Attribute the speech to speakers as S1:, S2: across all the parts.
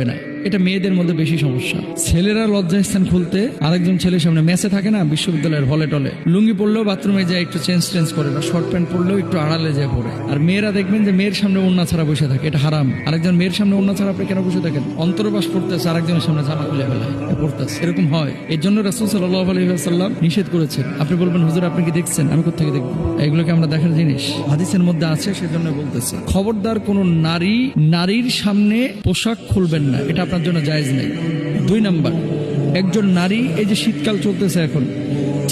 S1: না। এটা মেয়েদের মধ্যে বেশি সমস্যা। ছেলেরা লজ্জাস্থান খুলতে আরেকজন ছেলের সামনে ম্যাচে থাকে না, বিশ্ববিদ্যালয়ের হলে টলে, লুঙ্গি পড়লেও বাথরুমে যায় একটু চেঞ্জ করে, বা শর্ট প্যান্ট পরলেও একটু আড়ালে যায় পরে। আর মেয়েরা দেখবেন যে মেয়ের সামনে ওড়না ছাড়া বসে থাকে, এটা হারাম। আরেকজন মেয়ের সামনে ওড়না ছাড়া আপনি কেন বসে থাকেন? অন্তর্বাস পড়তেছে, আরেকজনের সামনে জামা খুলে ফেলায় পড়তেছে, এরকম হয়। এর জন্য রাসূল সাল্লাল্লাহু আলাইহি ওয়াসাল্লাম নিষেধ করেছেন। আপনি বলবেন হুজুর আপনি কি দেখছেন? আমি কোত্থেকে দেখবো? এগুলোকে আমরা দেখার জিনিস হাদিসের মধ্যে আছে, সেজন্য বলতেছি খবরদার কোন নারীর সামনে পোশাক খুলবেন না, এটা আপনার জন্য জায়েজ নেই। 2 নাম্বার, একজন নারী, এই যে শীতকাল চলতেছে এখন,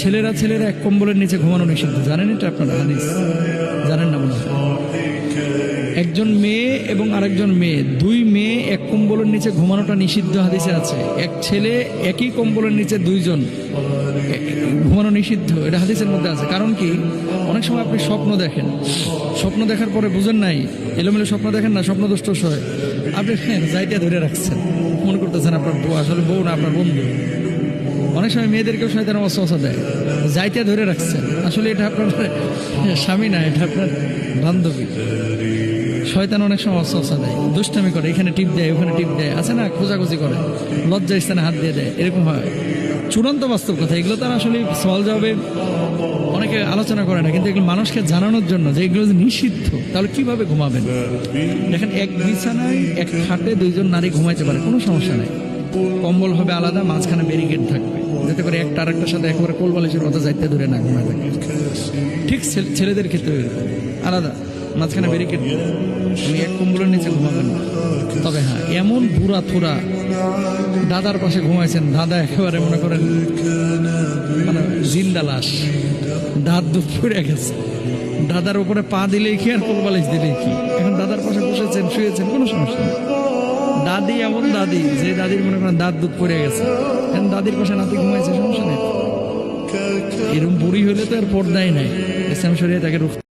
S1: ছেলেরা এক কম্বলের নিচে ঘুমানো নিষিদ্ধ, জানেন এটা আপনারা? হাদিস জানেন না মনে হয়? একজন মেয়ে এবং আরেকজন মেয়ে, 2 মেয়ে এক কম্বলের নিচে ঘুমানোটা নিষিদ্ধ হাদিসে আছে। এক ছেলে একই কম্বলের নিচে 2 জন ঘুমানো নিষিদ্ধ, এটা হাদিসের মধ্যে আছে। কারণ কি, অনেক সময় আপনি স্বপ্ন দেখেন, স্বপ্ন দেখার পরে বুঝেন নাই, এলোমেলো স্বপ্ন দেখেন না, স্বপ্ন দোষ হয়, আপনি জায়গা ধরে রাখছেন, মনে করতেছেন আপনার বউ, আসলে বউ না, আপনার বন্ধু। অনেক সময় মেয়েদেরকেও শয়তান ওয়াসওয়াসা দেয়, যাইতে ধরে রাখছেন, আসলে এটা আপনার স্বামী না, এটা আপনার বান্ধবী। শয়তান অনেক সময় ওয়াসওয়াসা দেয়, দুষ্টামি করে, এখানে টিপ দেয়, ওখানে টিপ দেয়, আছে না, খোঁজাখুঁজি করে, লজ্জা স্থানে হাত দিয়ে দেয়, এরকম হয়। চূড়ান্ত বাস্তব কথা, এগুলো তার আসলে সওয়াল জবাবে অনেকে আলোচনা করে না, কিন্তু এগুলো মানুষকে জানানোর জন্য যে এগুলো নিষিদ্ধ। তাহলে কিভাবে ঘুমাবেন? দেখেন, এক বিছানায় এক খাটে 2 জন নারী ঘুমাইতে পারে, কোনো সমস্যা নেই। কম্বল হবে আলাদা, মাঝখানে ব্যারিকেড থাকবে, যাতে করে একটা আরেকটার সাথে একেবারে কোলবালিশের মতো যাইতে ধরে না ঘুমাবে। ঠিক ছেলেদের ক্ষেত্রে আলাদা, মাঝখানে ব্যারিকেড, আমি এক কম্বলের নিচে ঘুমাবেন না। তবে হ্যাঁ, এমন বুড়া থুরা দাদার পাশে ঘুমাইছেন, দাদা একেবারে মনে করেন মানে জিন্দা লাশ, দাঁত দুধ পড়ে গেছে, দাদার উপরে পা দিলেই কি আর কোলবালিশ দিলেই কি, এখন দাদার পাশে বসেছেন, শুয়েছেন, কোনো সমস্যা নেই। দাদি এমন দাদি, যে দাদির মনে করেন দাঁত দুধ পড়ে গেছে, এখন দাদির পাশে নাতি ঘুমাইছে, সমস্যা নেই। এরকম বুড়ি হলে তো আর পর্দাই নাই, ইসলাম শরীয়ত তাকে